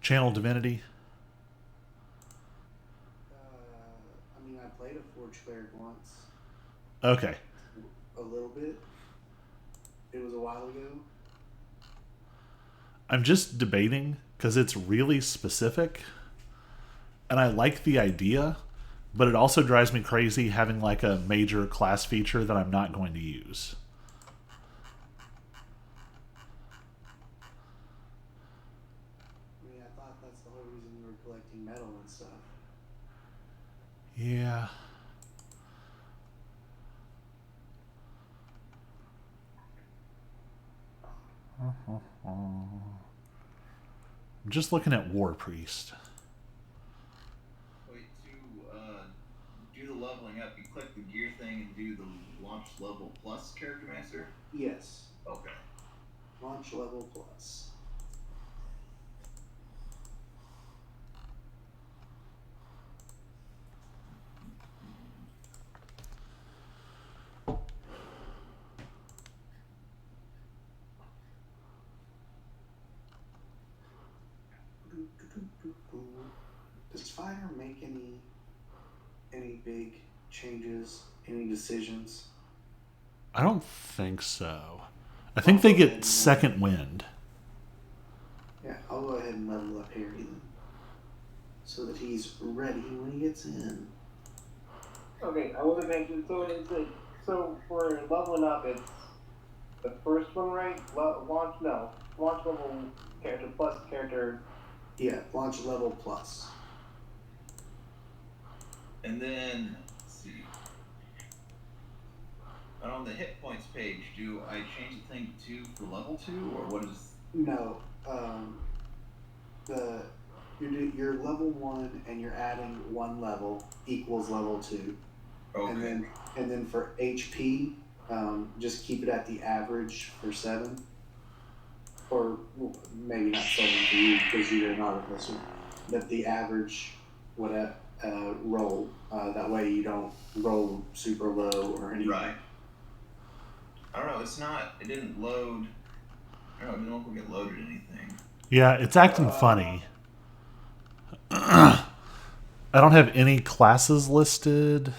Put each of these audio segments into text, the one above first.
Channel Divinity. I mean, I played a Forge Cleric once, Okay. a little bit. It was a while ago. I'm just debating because it's really specific, and I like the idea, but it also drives me crazy having like a major class feature that I'm not going to use. I mean, I thought that's the whole reason you were collecting metal and stuff. Yeah. I'm just looking at War Priest. Wait, to do the leveling up, you click the gear thing and do the launch level plus character master? Yes. Okay. Launch level plus. Does Fighter make any big changes, any decisions? I don't think so. I think they get second wind. Yeah, I'll go ahead and level up Harry then, so that he's ready when he gets in. Okay, I wasn't mentioned. So it's like, so for leveling up, it's the first one, right? Launch, no, launch level character plus character. Yeah, launch level plus. And then, let's see. And on the hit points page, do I change the thing to for level 2, or what is... No, the you're level 1 and you're adding 1 level equals level 2. Okay. And then for HP, just keep it at the average for 7. Or maybe not 7 for you because you're not a listener, but the average whatever roll. That way you don't roll super low or anything. Right. I don't know, it didn't load. I don't know, it didn't look like it loaded anything. Yeah, it's acting funny. I don't have any classes listed.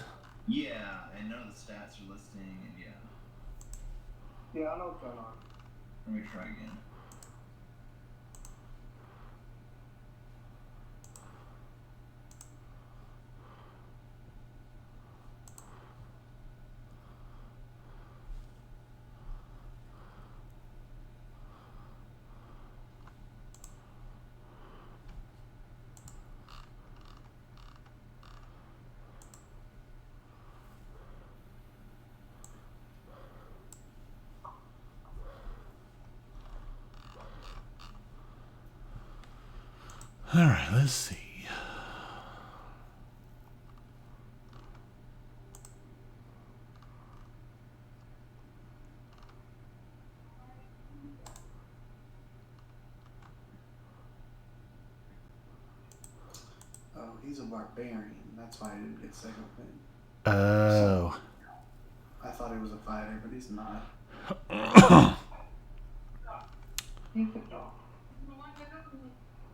Yeah, and none of the stats are listing, and yeah. Yeah, I know what's going on. Let me try again. All right, let's see. Oh, he's a barbarian. That's why I didn't get second win. Oh. I thought he was a fighter, but he's not.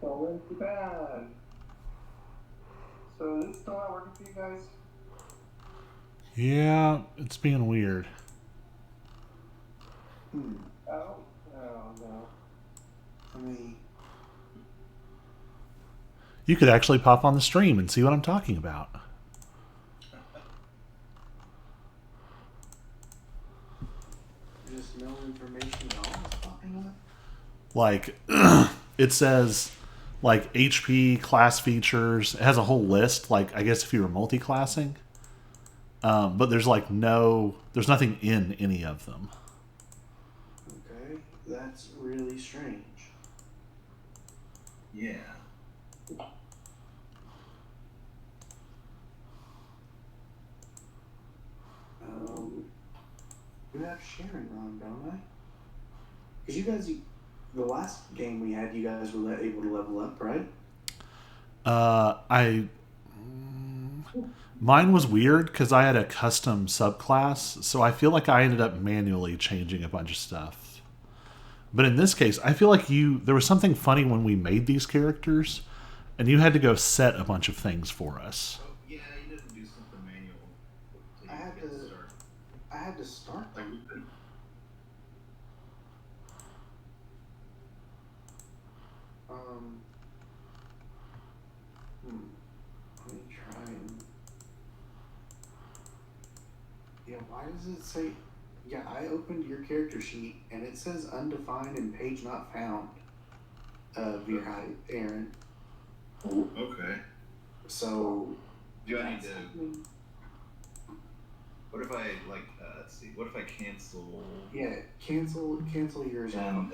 So it's too bad. So is this still not working for you guys? Yeah, it's being weird. Oh no. I mean, You could actually pop on the stream and see what I'm talking about. just no information at all is popping up. Like, it says, like, HP class features. It has a whole list, like, I guess if you were multi-classing. But there's, like, there's nothing in any of them. Okay, that's really strange. Yeah. You have sharing wrong, don't I? Because you guys, the last game we had, you guys were able to level up, right? Mine was weird because I had a custom subclass, so I feel like I ended up manually changing a bunch of stuff. But in this case, I feel like there was something funny when we made these characters, and you had to go set a bunch of things for us. Oh yeah, you didn't do something manual till I you had get to. started. I had to start Like them. we couldn't. Um. Let me try and. Yeah. Why does it say? Yeah, I opened your character sheet and it says undefined and page not found. Virhai, Aaron. Okay. So. Do I need that's to? happening. What if I like? Let's see. What if I cancel Yeah. Cancel yours out. and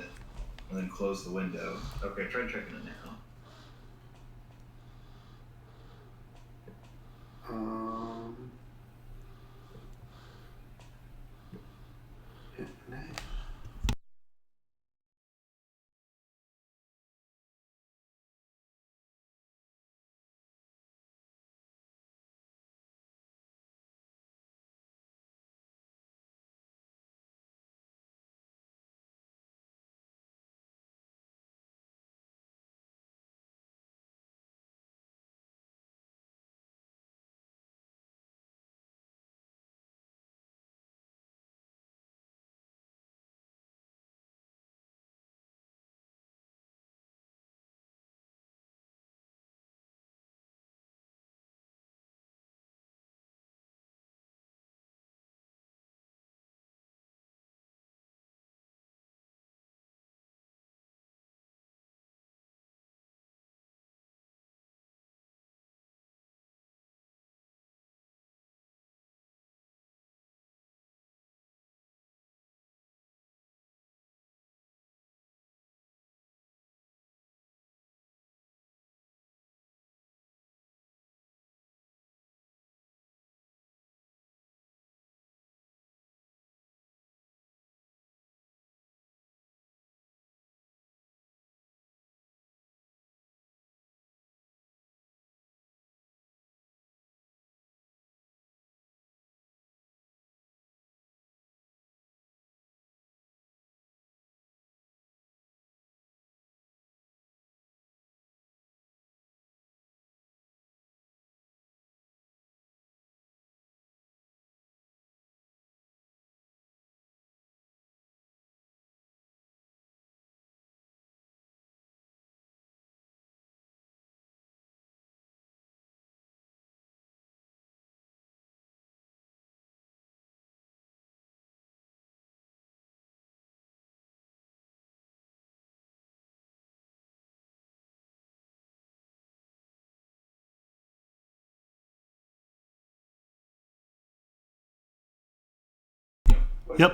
then close the window? Okay, try checking it now. Um. Next. Yep.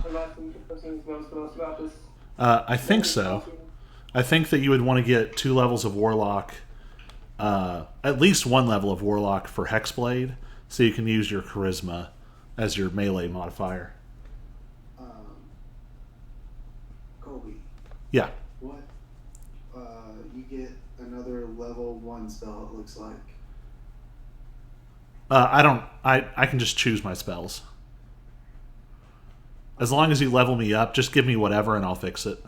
Unless the person who knows the most about this. I think so. I think that you would want to get 2 levels of Warlock, at least 1 level of Warlock for Hexblade, so you can use your Charisma as your melee modifier. Colby, Yeah. what? You get another level 1 spell, it looks like. I don't. I can just choose my spells. As long as you level me up, just give me whatever and I'll fix it.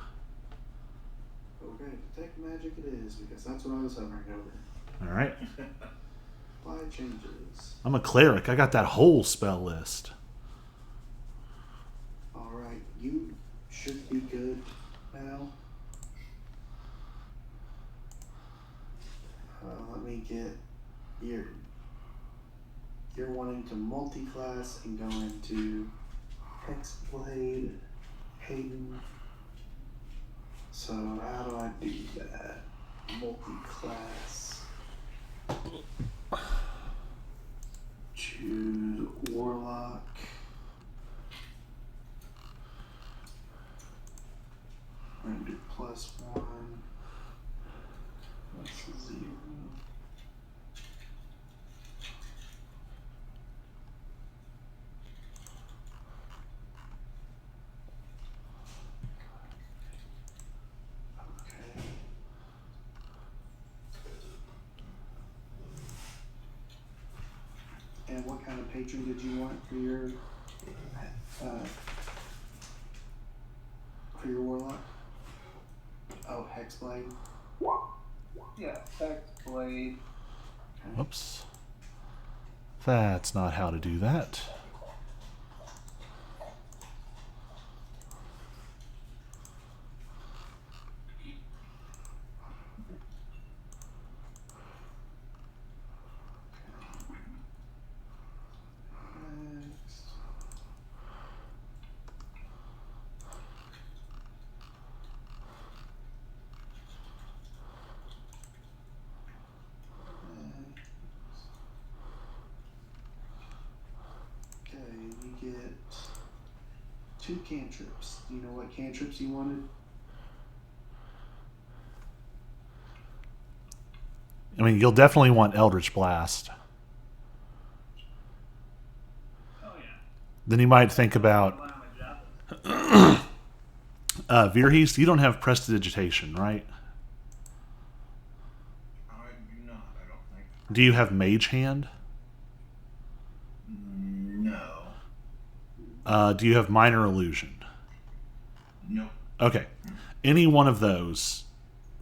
Okay, detect magic it is, because that's what I was hovering over. All right. Apply changes. I'm a cleric. I got that whole spell list. Alright, you should be good now. Let me get you're wanting to multi-class and go into Hexblade, Hayden. So how do I do that? Multi-class. Choose Warlock. I'm gonna do +1. That's 0. Okay. And what kind of patron did you want for your Warlock? Oh, Hexblade. Yeah, Hexblade. Whoops. That's not how to do that. Next. Okay, you get 2 cantrips. Do you know what cantrips you wanted? I mean, you'll definitely want Eldritch Blast. Oh yeah. Then you might think about Virheast. You don't have Prestidigitation, right? I do not, I don't think. Do you have Mage Hand? No. Do you have Minor Illusion? Nope. Okay. Any one of those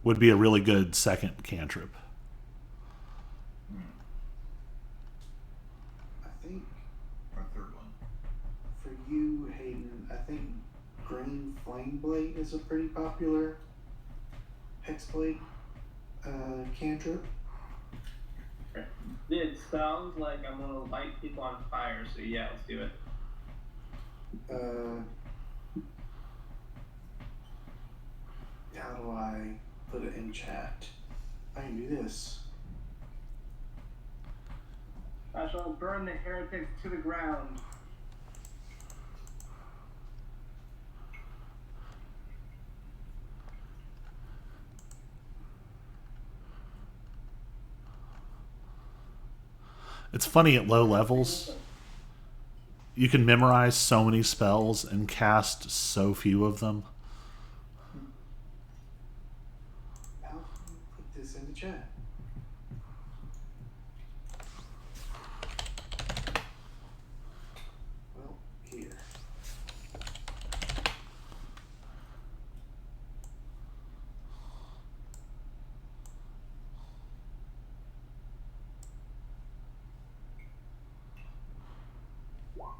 would be a really good second cantrip. I think Or third one. for you, Hayden, I think Green Flame Blade is a pretty popular Hexblade cantrip. It sounds like I'm gonna light people on fire, so yeah, let's do it. How do I put it in chat? I can do this. I shall burn the heretics to the ground. It's funny at low levels, you can memorize so many spells and cast so few of them. How can you put this in the chat? Well, here.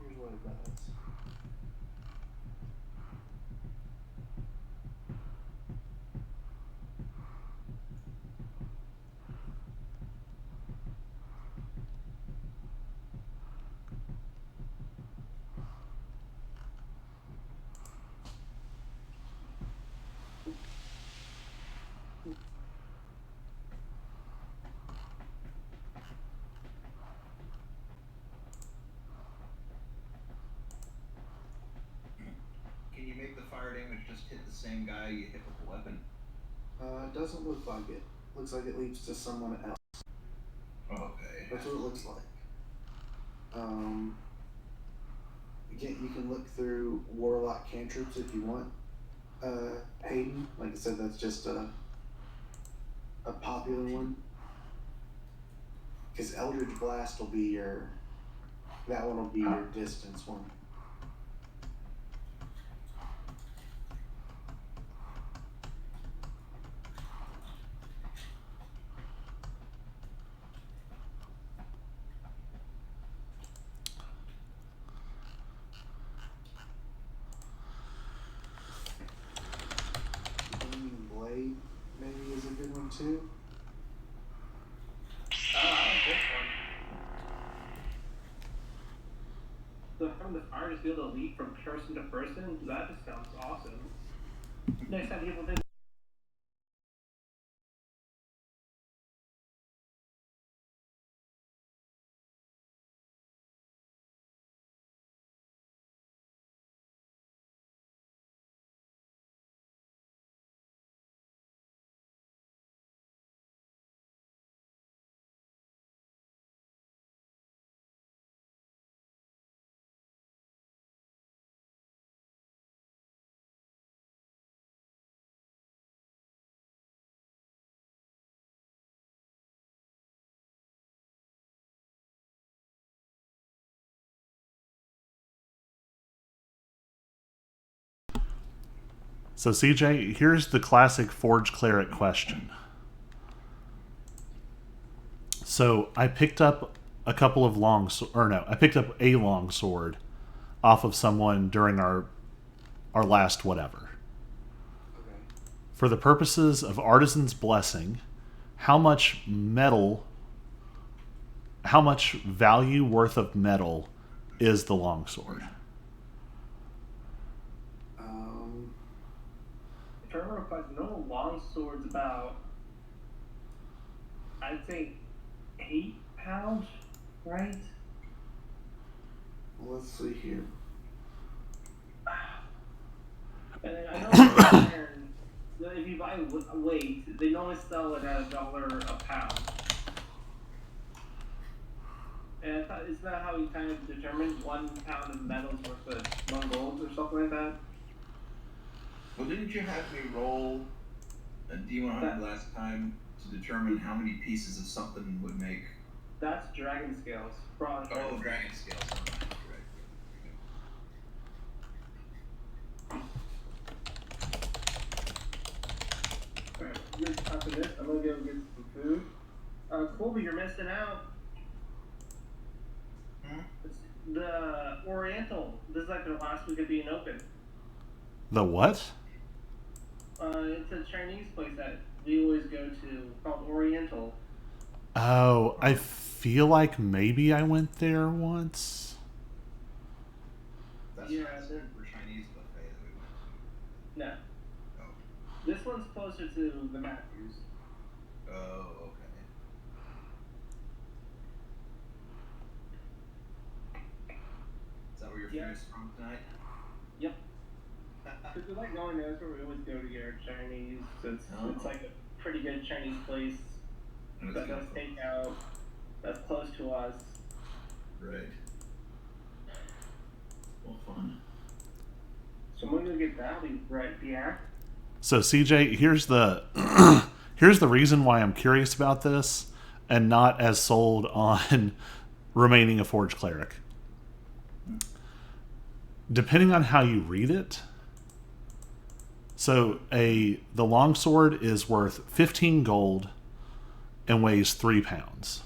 Here's what it does. just hit the same guy you hit with the weapon? It doesn't look like it. Looks like it leads to someone else. Okay. That's what it looks like. You can look through Warlock cantrips if you want. Hayden, like I said, that's just a popular one. Because Eldritch Blast will be that one will be your distance one. Gleaming Blade maybe is a good one too. I like this one. So from the fire, just be able to leap from person to person. That just sounds awesome. Next time people think. So CJ, here's the classic Forge Cleric question. So I picked up a couple of I picked up a long sword off of someone during our last whatever. Okay. For the purposes of Artisan's Blessing, how much value worth of metal is the longsword? If I remember correctly, no long sword's about, I'd say, 8 pounds, right? Well, let's see here. And then I know if you buy weight, they normally sell it at $1 a pound. And I thought, isn't that how you kind of determine 1 pound of metal's worth of 1 gold or something like that? Well, didn't you have me roll a D100 last time to determine how many pieces of something would make? That's dragon scales. Oh, dragon scales. Alright, after this, I'm gonna go get some food. Colby, you're missing out. It's the Oriental. This is like the last week of being open. The what? It's a Chinese place that we always go to called Oriental. Oh, I feel like maybe I went there once. That's Yeah, not for Chinese buffet that we went No. to. Oh. This one's closer to the Matthews. Oh, okay. Is that where your food is from tonight? Yep. Because we like going there, that's where we always go to get our Chinese. It's like a pretty good Chinese place that does takeout. That's close to us. Right. Well, fun. So I'm gonna get that. I'll be right back. So CJ, here's the here's the reason why I'm curious about this and not as sold on remaining a Forge Cleric. Depending on how you read it, so the longsword is worth 15 gold and weighs 3 pounds.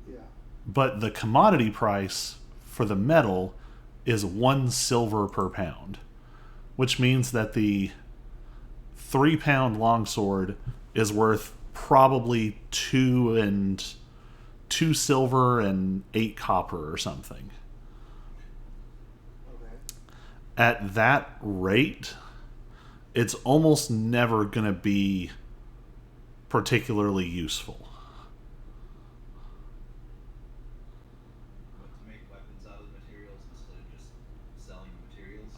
Yeah. But the commodity price for the metal is 1 silver per pound, which means that the 3-pound longsword is worth probably 2 silver and 8 copper or something. Okay. At that rate, it's almost never going to be particularly useful. What, to make weapons out of the materials instead of just selling the materials?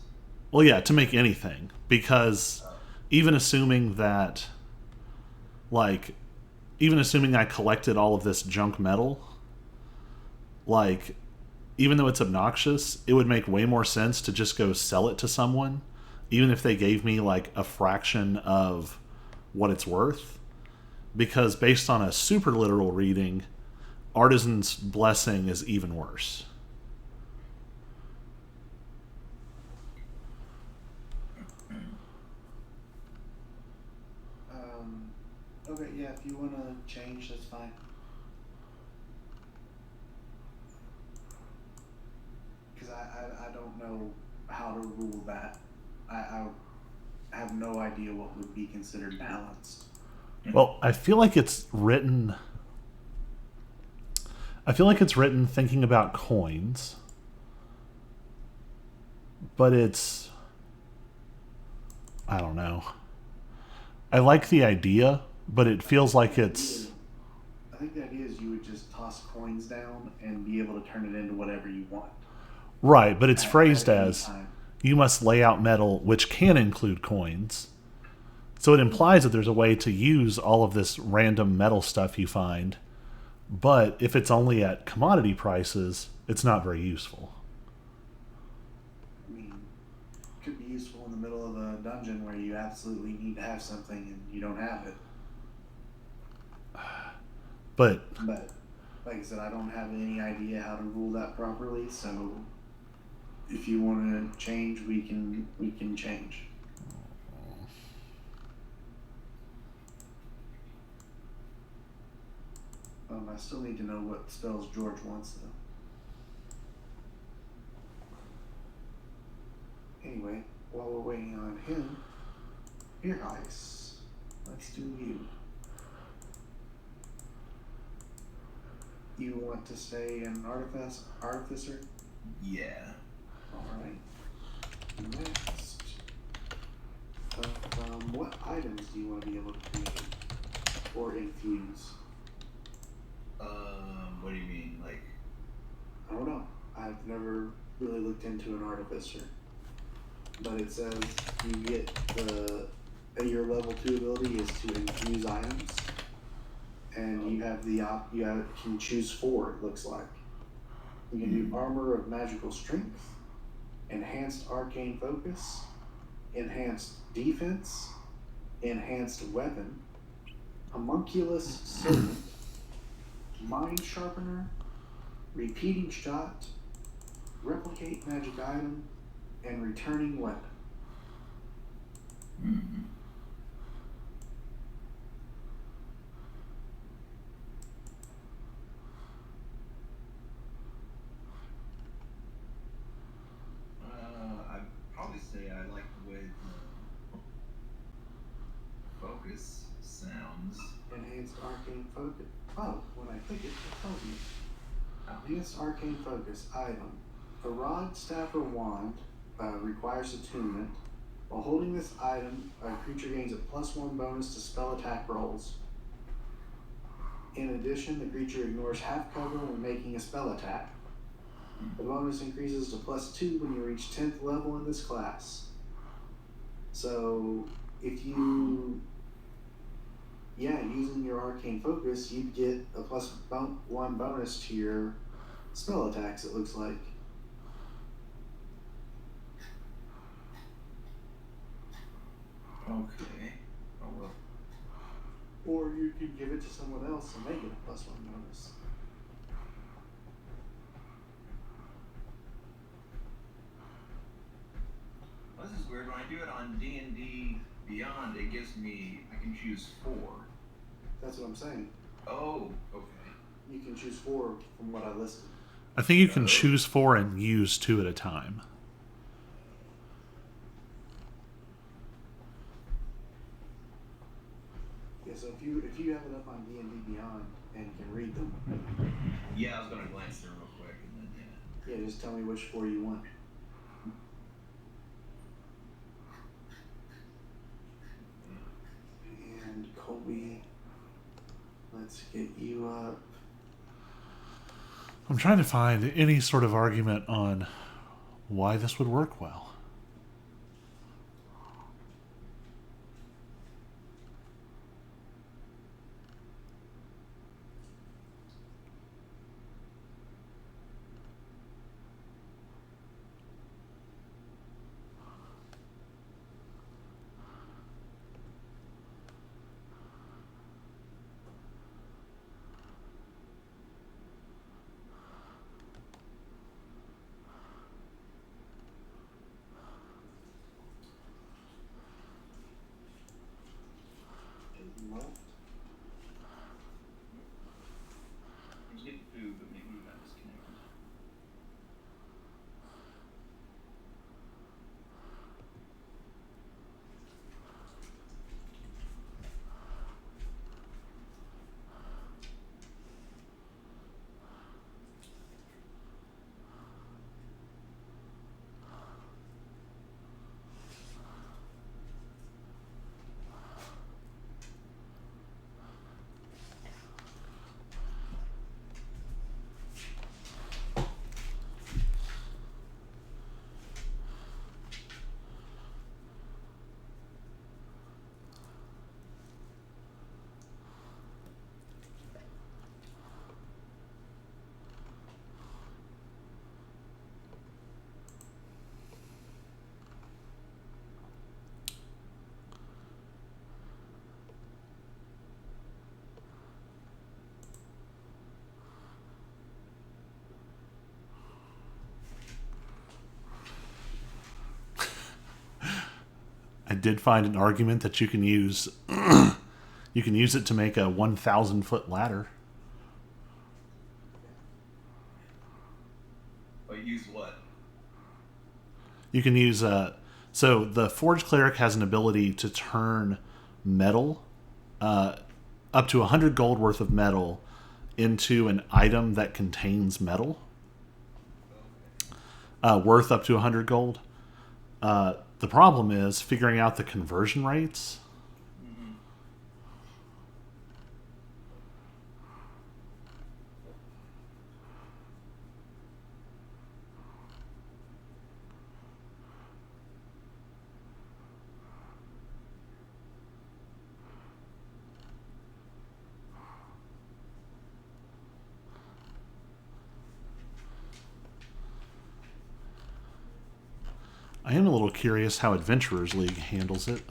Well, yeah, to make anything, because even assuming that, like, even assuming I collected all of this junk metal, like, even though it's obnoxious, it would make way more sense to just go sell it to someone, even if they gave me like a fraction of what it's worth. Because based on a super literal reading, Artisan's Blessing is even worse. Okay, yeah, if you want to change, that's fine. Because I don't know how to rule that. I have no idea what would be considered balanced. Well, I feel like it's written. I feel like it's written thinking about coins, but it's. I don't know. I like the idea, but it feels like it's. I think the idea is you would just toss coins down and be able to turn it into whatever you want. Right, but it's phrased at any as time. you must lay out metal, which can include coins. So it implies that there's a way to use all of this random metal stuff you find, but if it's only at commodity prices, it's not very useful. I mean, it could be useful in the middle of a dungeon where you absolutely need to have something and you don't have it. But But like I said, I don't have any idea how to rule that properly. So if you want to change, we can change. I still need to know what spells George wants though. Anyway, while we're waiting on him, here, Ice. Let's do you. You want to stay an artificer? Yeah. Alright. Next. What items do you want to be able to create or infuse? What do you mean? Like, I don't know. I've never really looked into an artificer. But it says you get your level 2 ability is to infuse items. And you have can choose 4, it looks like. You can do Armor of Magical Strength, Enhanced Arcane Focus, Enhanced Defense, Enhanced Weapon, Homunculus Servant, Mind Sharpener, Repeating Shot, Replicate Magic Item, and Returning Weapon. mm-hmm. I'd probably say I like the way the focus sounds. Enhanced Arcane Focus. Oh, when I click it, it tells me. Enhanced Arcane Focus item. The rod, staff, or wand requires attunement. While holding this item, a creature gains a +1 bonus to spell attack rolls. In addition, the creature ignores half cover when making a spell attack. The bonus increases to +2 when you reach 10th level in this class. So, if you, using your Arcane Focus, you'd get a +1 bonus to your spell attacks, it looks like. Okay. Oh well. Or you could give it to someone else and make it a +1 bonus. Well, this is weird. When I do it on D&D Beyond, it gives me, I can choose 4. That's what I'm saying. Oh, okay. You can choose 4 from what I listed. I think you can choose 4 and use 2 at a time. Yeah, so if you have it up on D&D Beyond and can read them, Yeah, I was gonna glance through real quick and then yeah, just tell me which 4 you want. And Colby, let's get you up. I'm trying to find any sort of argument on why this would work well. did find an argument that you can use. You can use it to make a 1,000-foot ladder. But use what? You can use so the Forge Cleric has an ability to turn metal, up to 100 gold worth of metal, into an item that contains metal, worth up to 100 gold. The problem is figuring out the conversion rates. I am a little curious how Adventurers League handles it.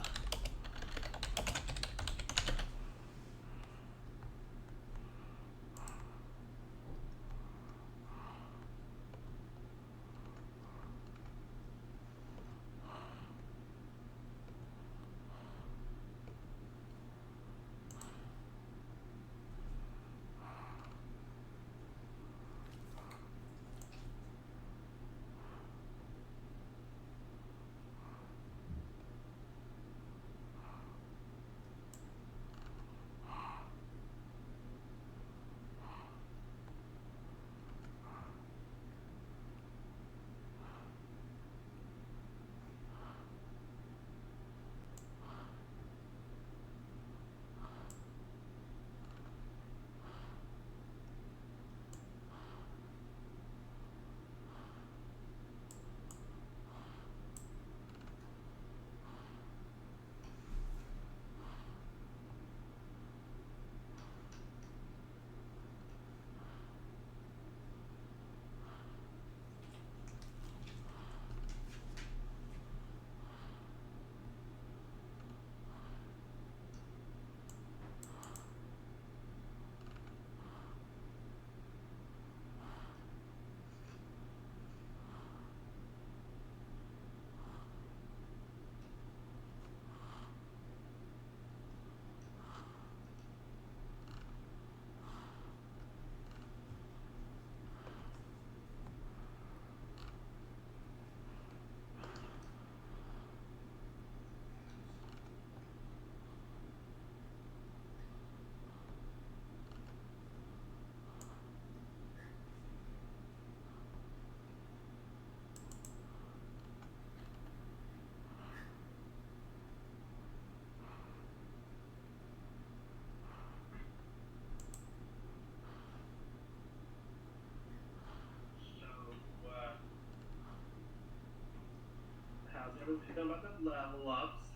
How's everything about the level ups?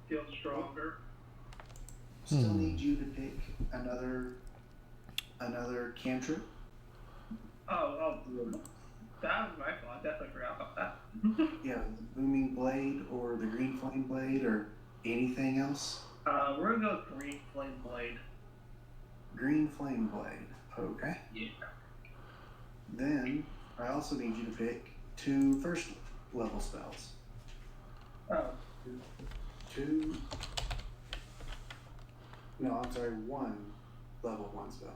Feel stronger? Still need you to pick another cantrip. Oh, that was my fault. I definitely forgot about that. Yeah, the booming blade or the green flame blade or anything else. We're gonna go with green flame blade. Green flame blade. Okay. Yeah. Then I also need you to pick 2 first level spells. Oh. 2. No, I'm sorry. 1 level 1 spell.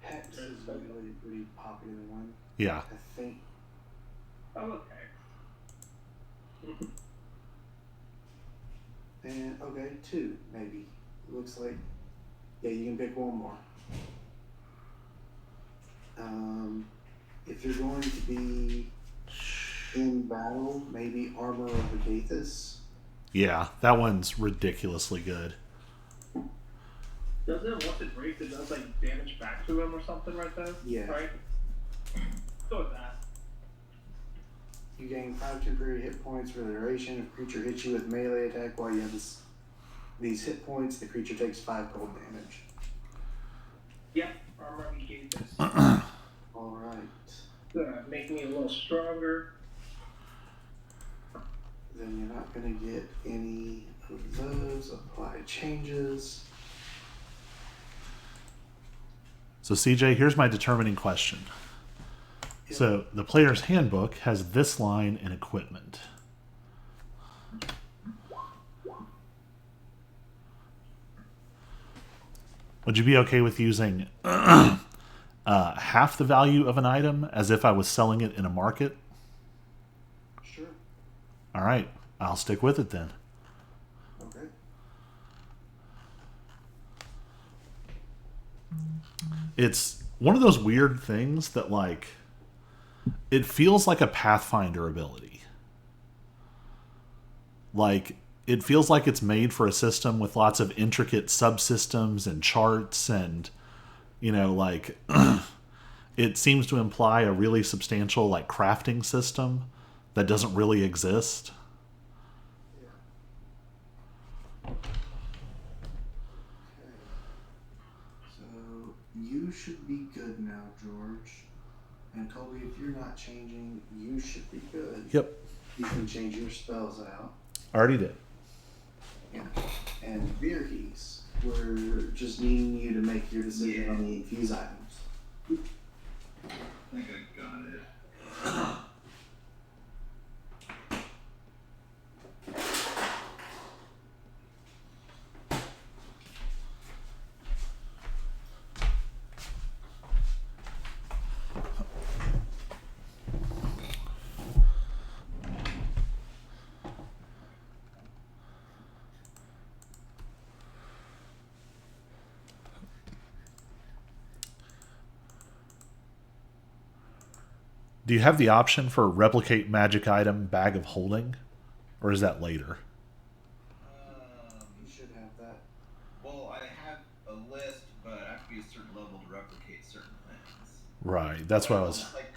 Hex is really a pretty popular one. Yeah. I think. Oh, okay. And okay, 2 maybe. Looks like. Yeah, you can pick 1 more. If you're going to be in battle, maybe Armor of Agathis. Yeah, that one's ridiculously good. Doesn't it, once it breaks, it does like damage back to him or something right there? Yeah. Right? Go with that. You gain 5 temporary hit points for the duration. If a creature hits you with melee attack while you have these hit points, the creature takes 5 cold damage. Yep, Armor of Agathis. Alright. Make me a little stronger. Then you're not going to get any of those. Apply changes. So CJ, here's my determining question. So the player's handbook has this line in equipment. Would you be okay with using half the value of an item as if I was selling it in a market? Sure. All right, I'll stick with it then. Okay. It's one of those weird things that, like, it feels like a Pathfinder ability. Like, it feels like it's made for a system with lots of intricate subsystems and charts and, you know, like, it seems to imply a really substantial, like, crafting system that doesn't really exist. Yeah. Okay. So you should be good now, George. And Colby, if you're not changing, you should be good. Yep, You can change your spells out. already did. Yeah. And Virgis, we're just needing you to make your decision on the infuse items. I think I got it. Do you have the option for replicate magic item bag of holding? Or is that later? You should have that. Well, I have a list, but I have to be a certain level to replicate certain things. Right, that's what I was... Like,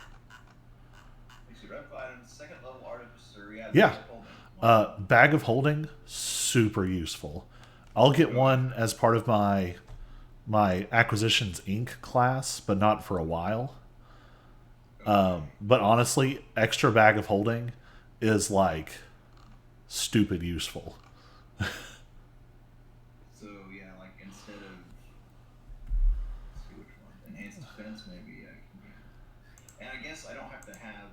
rep items, second level artificer, Yeah. Holding. Bag of holding, super useful. I'll get one as part of my Acquisitions Inc. class, but not for a while. But honestly, extra bag of holding is like stupid useful. So yeah, like instead of let's see which one, enhanced defense, maybe I can get. And I guess I don't have to have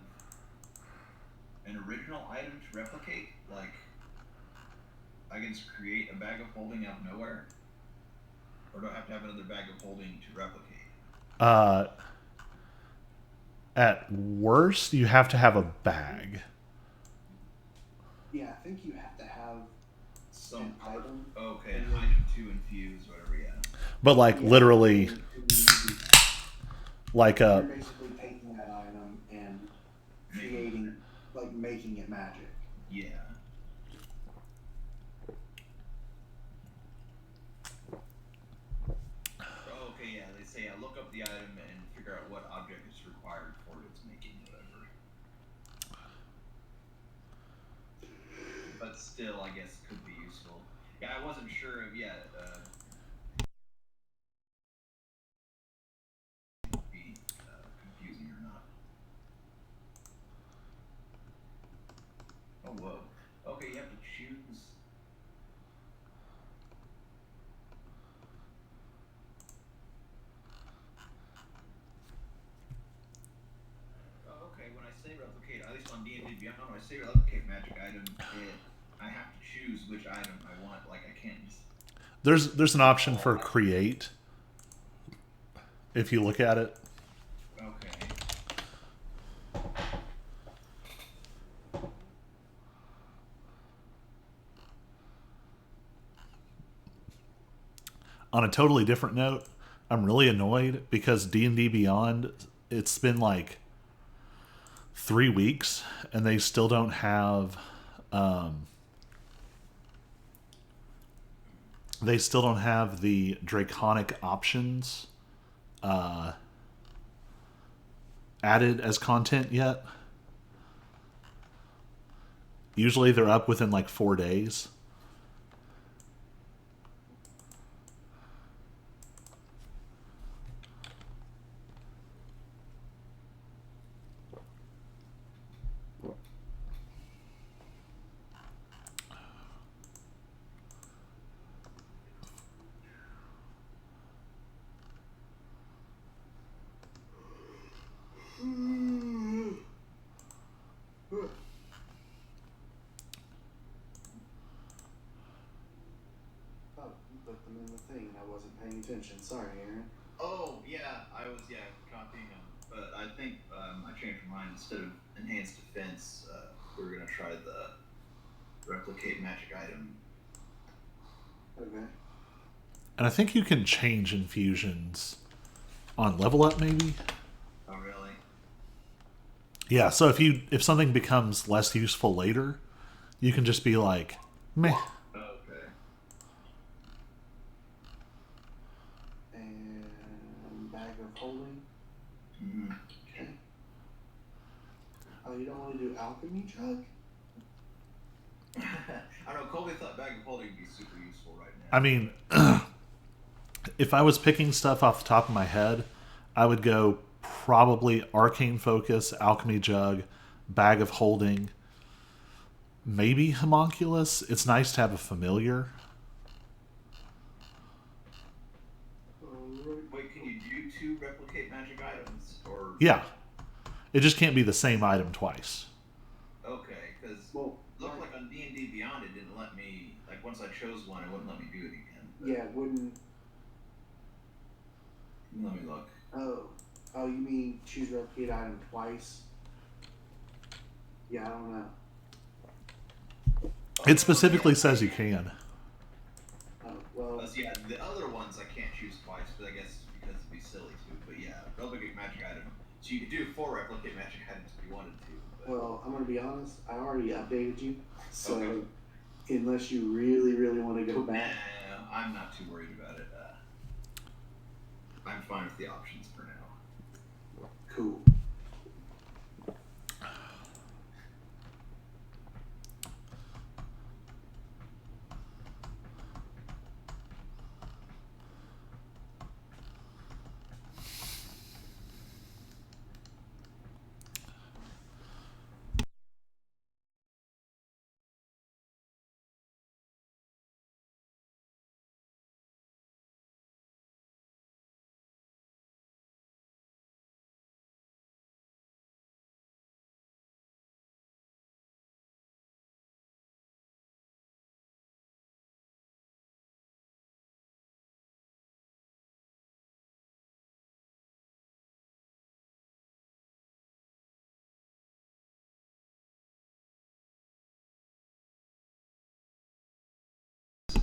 an original item to replicate. Like I can just create a bag of holding out of nowhere, or do I have to have another bag of holding to replicate? At worst, you have to have a bag. Yeah, I think you have to have Some an item. Okay, an item to infuse, whatever. Yeah. But like Yeah, literally, like you're basically taking that item and creating, like making it magic. Yeah. Okay, yeah, they say look up the item and figure out what object is required for its making, whatever. But still, I guess could be useful. Yeah, I wasn't sure if be confusing or not. Oh whoa. Okay, you have to choose. Okay, when I say replicate, at least on D&D Beyond, when I say replicate magic item, I have to choose which item I want. Like I can't just. there's an option for create. If you look at it, Okay. on a totally different note, I'm really annoyed because D&D Beyond, it's been like 3 weeks and they still don't have the draconic options added as content yet. Usually they're up within like 4 days. put them in the thing and I wasn't paying attention. Sorry, Aaron. Oh yeah, I was copying them, but I think I changed my mind. Instead of enhanced defense, we're gonna try the replicate magic item. Okay. And I think you can change infusions on level up, maybe. Oh really? Yeah. So if something becomes less useful later, you can just be like, meh. Okay. And bag of holding. Mm-hmm. Okay. Oh, you don't want to do alchemy jug? I don't know. Colby thought bag of holding would be super useful right now. I mean, if I was picking stuff off the top of my head, I would go probably arcane focus, alchemy jug, bag of holding, maybe homunculus. It's nice to have a familiar. Alright. Wait, can you do 2 replicate magic items or? Yeah. It just can't be the same item twice. Okay, because Well, looked like on D&D Beyond it didn't let me, like once I chose one, it wouldn't let me do it again. yeah, wouldn't. Let me look. Oh, you mean choose replicate item twice? Yeah, I don't know. It specifically says you can. Oh, well, Yeah, the other ones I can't choose twice, but I guess because it'd be silly to. But yeah, replicate magic item. So you could do 4 replicate magic items if you wanted to. But... well, I'm gonna be honest. I already updated you, so Okay. unless you really, really want to go Nah, back, I'm not too worried about it. I'm fine with the options for now. cool.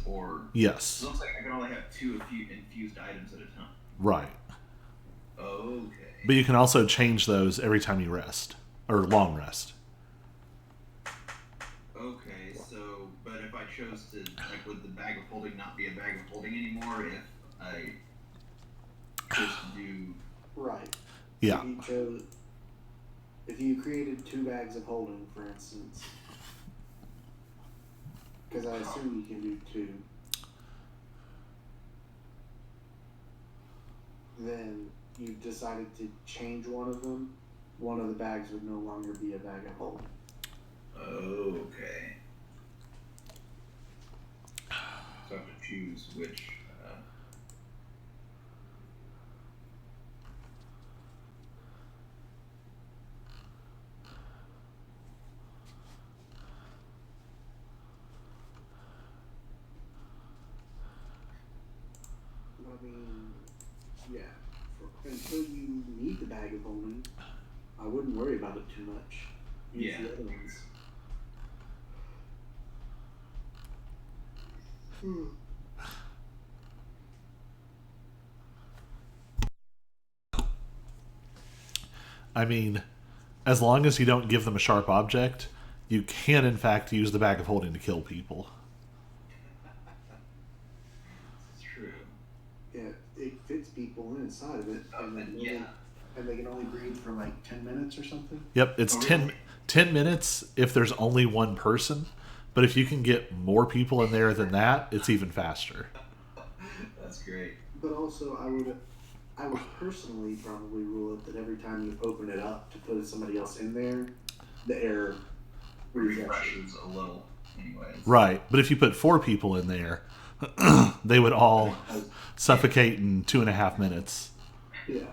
Or Yes. it looks like I can only have 2 infused items at a time. Right. Okay. But you can also change those every time you rest. Or long rest. Okay, so but if I chose to would the bag of holding not be a bag of holding anymore if I chose to do Right. Yeah. If you created 2 bags of holding, for instance, because I assume you can do 2, then you decided to change one of them, one of the bags would no longer be a bag of holding. okay. So I have to choose which I mean, yeah. Until you need the bag of holding, I wouldn't worry about it too much. Use Yeah. the other ones. I mean, as long as you don't give them a sharp object, you can in fact use the bag of holding to kill people. it's true. Yeah, it fits people inside of it, and then Yeah. and they can only breathe for like 10 minutes or something. Yep, it's Oh, 10, really? 10 minutes if there's only one person. But if you can get more people in there than that, it's even faster. That's great. But also, I would personally probably rule it that every time you open it up to put somebody else in there, the air refreshes. Refreshes a little anyways. Right, but if you put 4 people in there, they would all suffocate in 2.5 minutes. Yeah.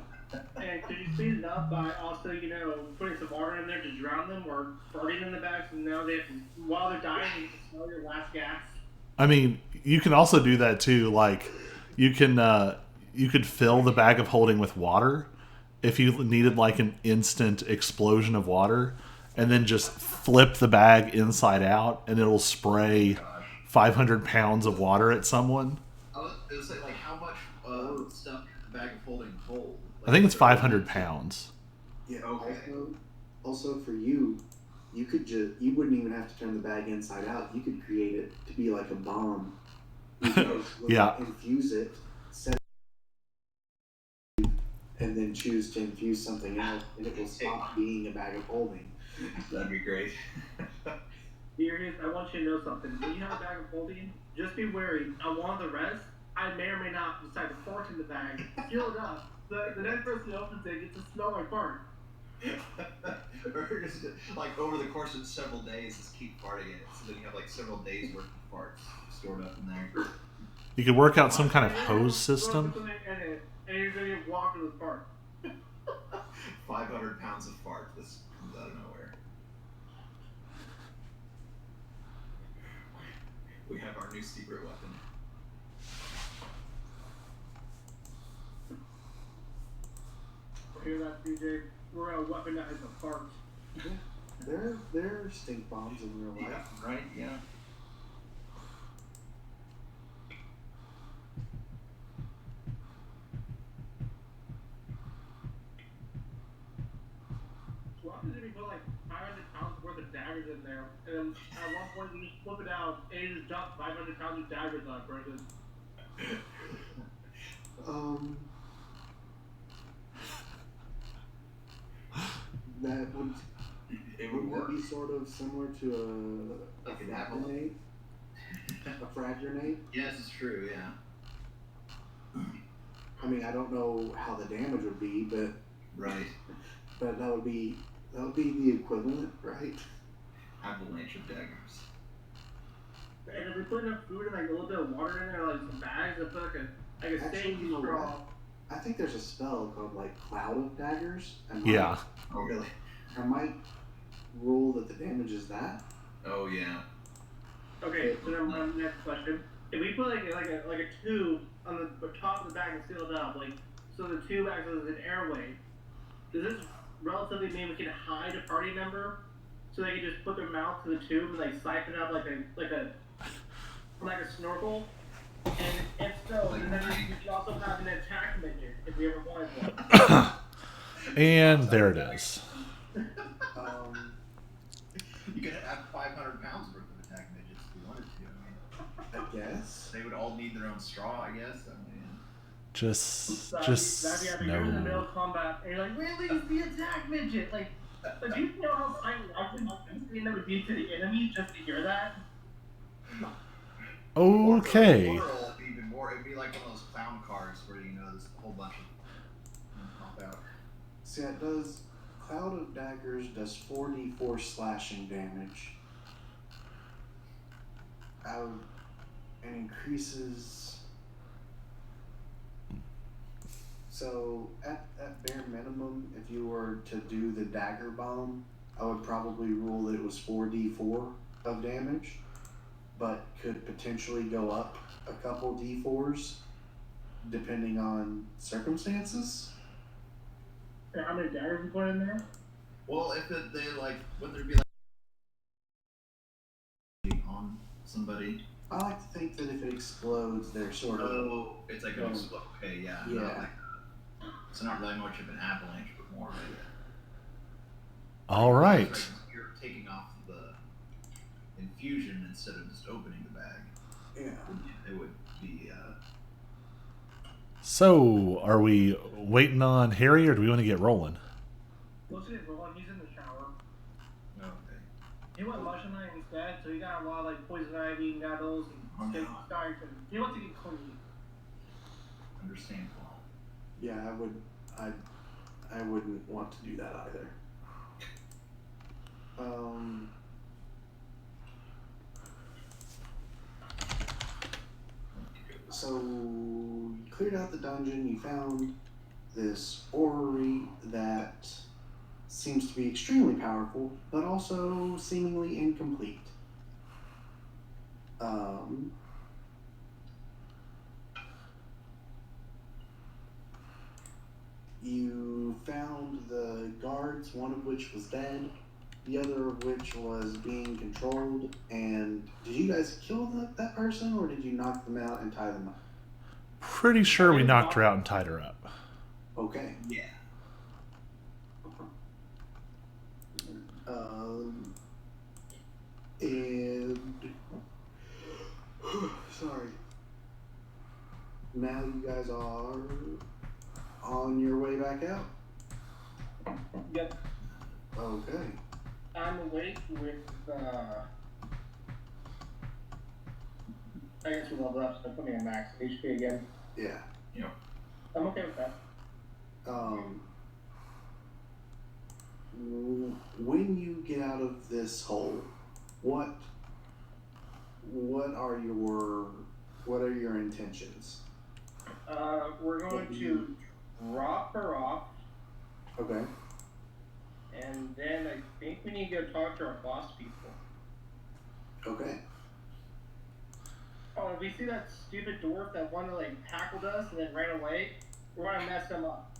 And could you speed it up by also, putting some water in there to drown them or farting in the back so now they have to, while they're dying, you can smell your last gas? I mean, you can also do that too. Like, you could fill the bag of holding with water if you needed like an instant explosion of water, and then just flip the bag inside out, and it'll spray 500 pounds of water at someone. It was like how much stuff can the bag of holding hold? I think it's 500 pounds. Yeah. Okay. Also for you, you could you wouldn't even have to turn the bag inside out. You could create it to be like a bomb. You could Yeah. infuse it, set and then choose to infuse something else, and it will stop being a bag of holding. That'd be great. Here it is. I want you to know something. When you have a bag of holding, just be wary. On one of the rest, I may or may not decide to fart in the bag, fill it up. The next person who opens it gets to smell my fart. Or just like over the course of several days, just keep farting it. So then you have like several days worth of farts stored up in there. You could work out some kind of hose system. And you're gonna get walked with fart. 500 pounds of fart. This comes out of nowhere. We have our new secret weapon. Hear that, DJ? We're gonna weaponize the farts. They're stink bombs in real life. Yeah, right? Yeah. What happens if you put like 500 pounds worth of daggers in there, and then at one point you just flip it out and you just dump 500 pounds of daggers on it, Brendan? That would It would wouldn't work. that be sort of similar to a Like an frag apple. grenade? A frag grenade? Yes, it's true. Yeah. I mean, I don't know how the damage would be, but Right. that would be the equivalent, right? Avalanche of daggers. And if we put enough food and like a little bit of water in there, like some bags, I put like a Actually, steak you know straw. what? I think there's a spell called like Cloud of Daggers. Yeah. Oh really? I might rule that the damage is that. Oh yeah. Okay, so then my next question: if we put like a tube on the top of the bag and seal it up, like so the tube acts as an airway, does this relatively mean we can hide a party member so they can just put their mouth to the tube and like siphon out like a snorkel? And if so, then we could also have an attack midget if we ever wanted one. And there it is. You could have 500 pounds worth of attack midgets if you wanted to. I mean, I guess. they would all need their own straw, I guess. I mean, Just That'd be you're in the middle no. of combat and you're like, release the attack midget! Like do you know how psychologically that would be to the enemy just to hear that? Okay. Or it'd be even more. It'd be like one of those clown cars where there's a whole bunch of pop out. See, it does. Cloud of Daggers does 4d4 slashing damage. And increases. So, at bare minimum, if you were to do the dagger bomb, I would probably rule that it was 4d4 of damage, but could potentially go up a couple d4s depending on circumstances. And how many daggers you put in there? Well, if they like, would there be like on somebody? I like to think that if it explodes, they're sort of. Oh, it's like an explode. Okay, yeah. Yeah. Not like, it's not really much of an avalanche, but more like All right. you're taking off the infusion instead of just opening the bag. Yeah. It would be. So, are we waiting on Harry, or do we want to get rolling? Let's get rolling. He's in the shower. Okay. He went mushroom night instead, so he got a lot of like poison ivy, nettles, and Oh, no. starch, and he wants to get clean. Understandable. Yeah, I wouldn't want to do that either. So you cleared out the dungeon, you found this orrery that seems to be extremely powerful, but also seemingly incomplete. parents, one of which was dead, the other of which was being controlled. And did you guys kill that person, or did you knock them out and tie them up? Pretty sure we knocked her out and tied her up. Okay. Yeah. And sorry. Now you guys are on your way back out. Yep. Okay. I'm awake with, I guess we leveled up, so I'm putting a max HP again. Yeah. I'm okay with that. When you get out of this hole, what are your intentions? We're going to drop her off, Okay. and then I think we need to go talk to our boss people. Okay. Oh, if we see that stupid dwarf that one that like tackled us and then ran away, we're gonna mess him up.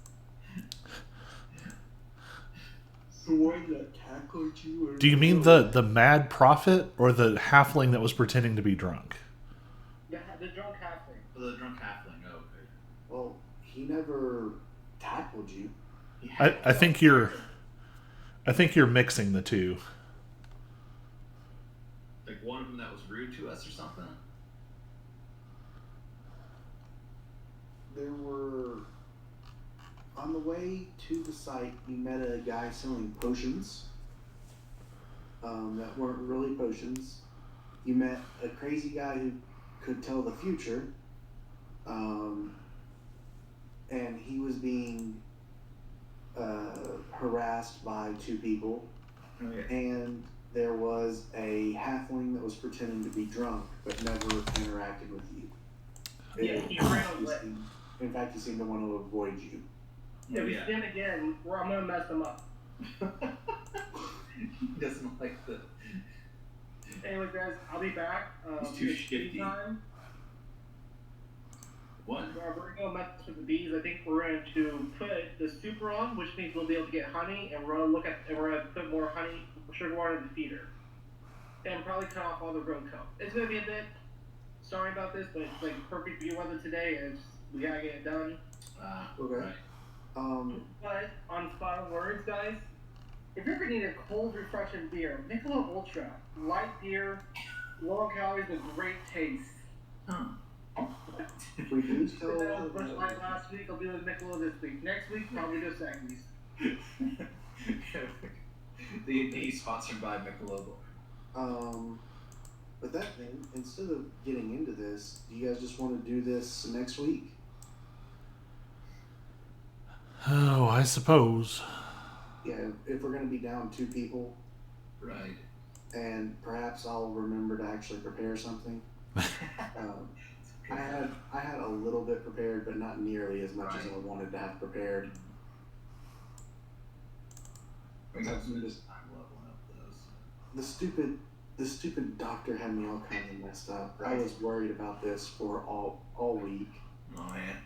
The one that tackled you? Do you mean the mad prophet or the halfling that was pretending to be drunk? The drunk halfling. The drunk halfling. Oh, okay. Well, he never tackled you. I think you're mixing the two. Like one of them that was rude to us or something. There were, on the way to the site, you met a guy selling potions that weren't really potions. You met a crazy guy who could tell the future, and he was being harassed by two people. Oh, yeah. And there was a halfling that was pretending to be drunk but never interacted with you. Yeah, he ran away. In fact, he seemed to want to avoid you. If we see him again, I'm gonna mess him up. He doesn't like the. Anyway, guys, I'll be back. He's too it's shifty. tea time. What? We're gonna mess with the bees. I think we're going to put the super on, which means we'll be able to get honey, and we're gonna put more honey, sugar water in the feeder, and probably cut off all the road coat. It's gonna be a bit. Sorry about this, but it's like perfect view weather today, and we gotta get it done. Okay. Right. But on final words, guys, if you're gonna need a cold, refreshing beer, Michelob Ultra, light beer, low in calories with great taste. Huh. We do So still. that was much like last week. I'll do with Michelob this week. Next week, probably Dos Equis. The sponsored by Michelob. But that thing, instead of getting into this, do you guys just want to do this next week? Oh, I suppose. Yeah, if we're going to be down two people, Right. and perhaps I'll remember to actually prepare something. I had a little bit prepared, but not nearly as much as I wanted to have prepared. We got some Just- time leveling up those. The stupid doctor had me all kinds of messed up. I Right. was worried about this for all week. Oh man.